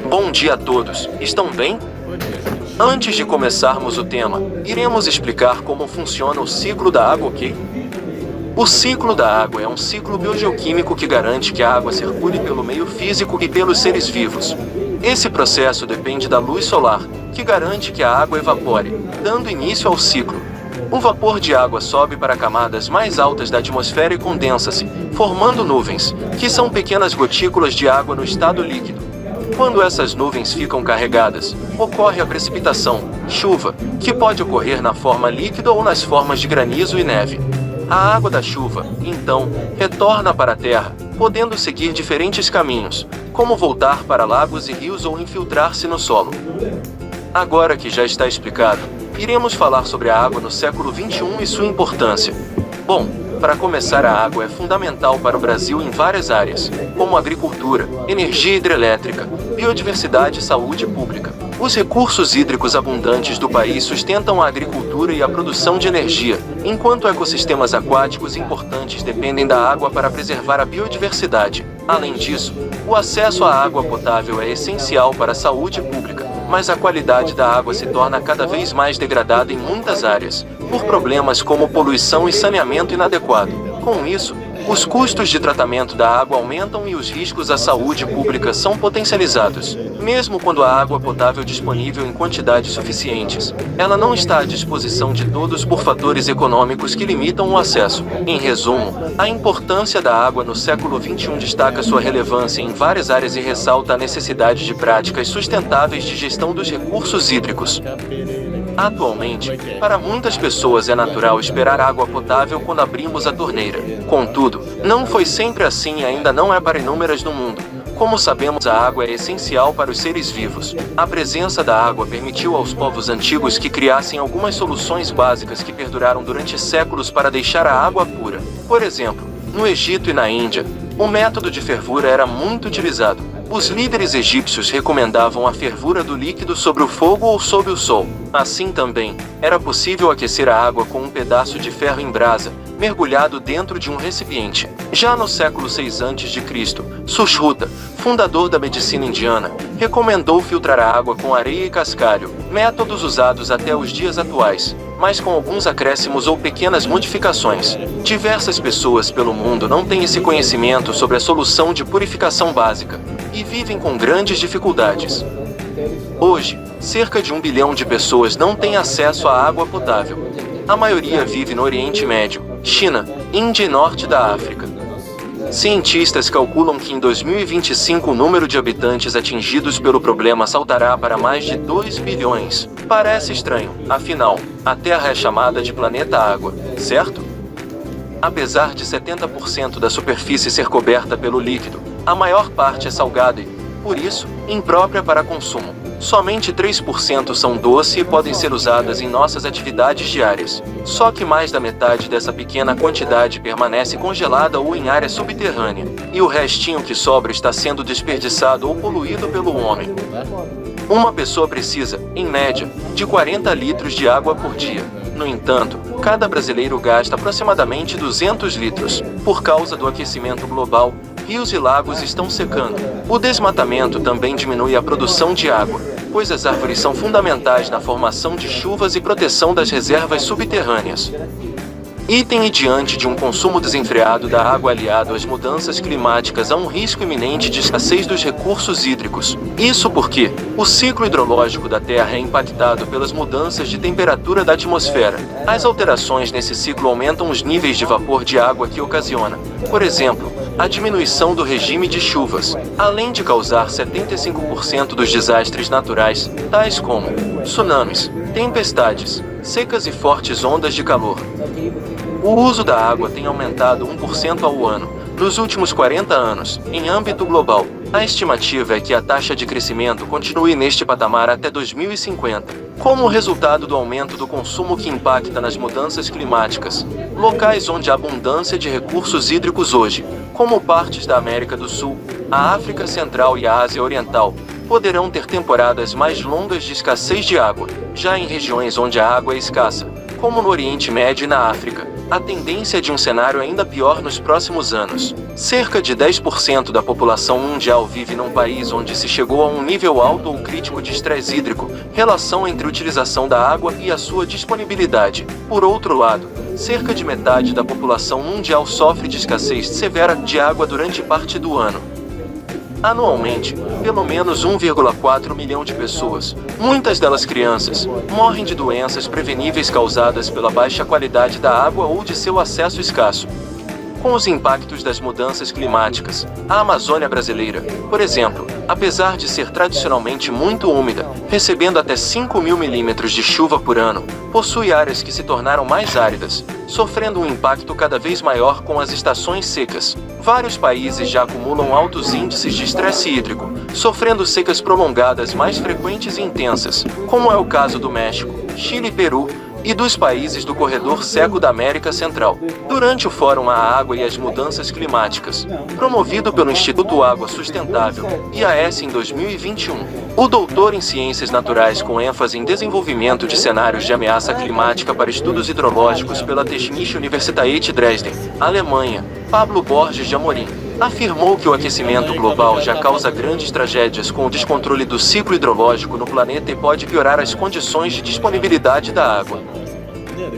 Bom dia a todos, estão bem? Antes de começarmos o tema, iremos explicar como funciona o ciclo da água, ok? O ciclo da água é um ciclo biogeoquímico que garante que a água circule pelo meio físico e pelos seres vivos. Esse processo depende da luz solar, que garante que a água evapore, dando início ao ciclo. O vapor de água sobe para camadas mais altas da atmosfera e condensa-se, formando nuvens, que são pequenas gotículas de água no estado líquido. Quando essas nuvens ficam carregadas, ocorre a precipitação, chuva, que pode ocorrer na forma líquida ou nas formas de granizo e neve. A água da chuva, então, retorna para a terra, podendo seguir diferentes caminhos, como voltar para lagos e rios ou infiltrar-se no solo. Agora que já está explicado, iremos falar sobre a água no século XXI e sua importância. Bom, para começar, a água é fundamental para o Brasil em várias áreas, como agricultura, energia hidrelétrica, biodiversidade e saúde pública. Os recursos hídricos abundantes do país sustentam a agricultura e a produção de energia, enquanto ecossistemas aquáticos importantes dependem da água para preservar a biodiversidade. Além disso, o acesso à água potável é essencial para a saúde pública, mas a qualidade da água se torna cada vez mais degradada em muitas áreas, por problemas como poluição e saneamento inadequado. Com isso, os custos de tratamento da água aumentam e os riscos à saúde pública são potencializados. Mesmo quando a água potável disponível em quantidades suficientes, ela não está à disposição de todos por fatores econômicos que limitam o acesso. Em resumo, a importância da água no século XXI destaca sua relevância em várias áreas e ressalta a necessidade de práticas sustentáveis de gestão dos recursos hídricos. Atualmente, para muitas pessoas é natural esperar água potável quando abrimos a torneira. Contudo, não foi sempre assim e ainda não é para inúmeras no mundo. Como sabemos, a água é essencial para os seres vivos. A presença da água permitiu aos povos antigos que criassem algumas soluções básicas que perduraram durante séculos para deixar a água pura. Por exemplo, no Egito e na Índia, o método de fervura era muito utilizado. Os líderes egípcios recomendavam a fervura do líquido sobre o fogo ou sob o sol. Assim também, era possível aquecer a água com um pedaço de ferro em brasa, mergulhado dentro de um recipiente. Já no século VI a.C., Sushruta, fundador da medicina indiana, recomendou filtrar a água com areia e cascalho, métodos usados até os dias atuais, mas com alguns acréscimos ou pequenas modificações. Diversas pessoas pelo mundo não têm esse conhecimento sobre a solução de purificação básica, e vivem com grandes dificuldades. Hoje, cerca de 1 bilhão de pessoas não têm acesso à água potável. A maioria vive no Oriente Médio, China, Índia e Norte da África. Cientistas calculam que em 2025 o número de habitantes atingidos pelo problema saltará para mais de 2 bilhões. Parece estranho, afinal, a Terra é chamada de planeta água, certo? Apesar de 70% da superfície ser coberta pelo líquido, a maior parte é salgada e, por isso, imprópria para consumo. Somente 3% são doce e podem ser usadas em nossas atividades diárias. Só que mais da metade dessa pequena quantidade permanece congelada ou em área subterrânea, e o restinho que sobra está sendo desperdiçado ou poluído pelo homem. Uma pessoa precisa, em média, de 40 litros de água por dia. No entanto, cada brasileiro gasta aproximadamente 200 litros. Por causa do aquecimento global, rios e lagos estão secando. O desmatamento também diminui a produção de água, pois as árvores são fundamentais na formação de chuvas e proteção das reservas subterrâneas. E diante de um consumo desenfreado da água aliado às mudanças climáticas há um risco iminente de escassez dos recursos hídricos. Isso porque o ciclo hidrológico da Terra é impactado pelas mudanças de temperatura da atmosfera. As alterações nesse ciclo aumentam os níveis de vapor de água que ocasiona, por exemplo, a diminuição do regime de chuvas, além de causar 75% dos desastres naturais, tais como tsunamis, tempestades, secas e fortes ondas de calor. O uso da água tem aumentado 1% ao ano, nos últimos 40 anos, em âmbito global. A estimativa é que a taxa de crescimento continue neste patamar até 2050, como resultado do aumento do consumo que impacta nas mudanças climáticas. Locais onde há abundância de recursos hídricos hoje, como partes da América do Sul, a África Central e a Ásia Oriental, poderão ter temporadas mais longas de escassez de água. Já em regiões onde a água é escassa, como no Oriente Médio e na África, a tendência é de um cenário ainda pior nos próximos anos. Cerca de 10% da população mundial vive num país onde se chegou a um nível alto ou crítico de estresse hídrico, relação entre a utilização da água e a sua disponibilidade. Por outro lado, cerca de metade da população mundial sofre de escassez severa de água durante parte do ano. Anualmente, pelo menos 1,4 milhão de pessoas, muitas delas crianças, morrem de doenças preveníveis causadas pela baixa qualidade da água ou de seu acesso escasso. Com os impactos das mudanças climáticas, a Amazônia brasileira, por exemplo, apesar de ser tradicionalmente muito úmida, recebendo até 5.000 milímetros de chuva por ano, possui áreas que se tornaram mais áridas, sofrendo um impacto cada vez maior com as estações secas. Vários países já acumulam altos índices de estresse hídrico, sofrendo secas prolongadas mais frequentes e intensas, como é o caso do México, Chile e Peru, e dos países do corredor seco da América Central. Durante o Fórum A Água e as Mudanças Climáticas, promovido pelo Instituto Água Sustentável, IAS em 2021, o doutor em Ciências Naturais com ênfase em desenvolvimento de cenários de ameaça climática para estudos hidrológicos pela Technische Universität Dresden, Alemanha, Pablo Borges de Amorim, afirmou que o aquecimento global já causa grandes tragédias com o descontrole do ciclo hidrológico no planeta e pode piorar as condições de disponibilidade da água.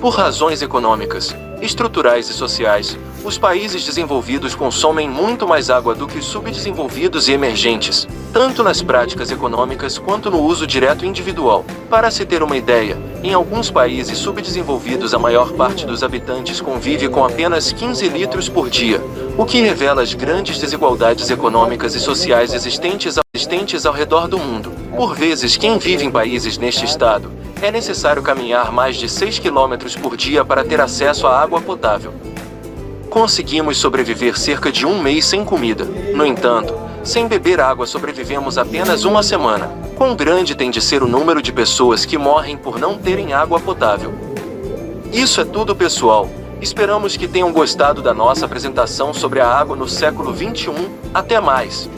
Por razões econômicas, estruturais e sociais, os países desenvolvidos consomem muito mais água do que os subdesenvolvidos e emergentes, tanto nas práticas econômicas quanto no uso direto individual. Para se ter uma ideia, em alguns países subdesenvolvidos a maior parte dos habitantes convive com apenas 15 litros por dia, o que revela as grandes desigualdades econômicas e sociais existentes ao redor do mundo. Por vezes, quem vive em países neste estado, é necessário caminhar mais de 6 quilômetros por dia para ter acesso à água potável. Conseguimos sobreviver cerca de um mês sem comida. No entanto, sem beber água sobrevivemos apenas uma semana. Quão grande tem de ser o número de pessoas que morrem por não terem água potável? Isso é tudo, pessoal. Esperamos que tenham gostado da nossa apresentação sobre a água no século XXI. Até mais!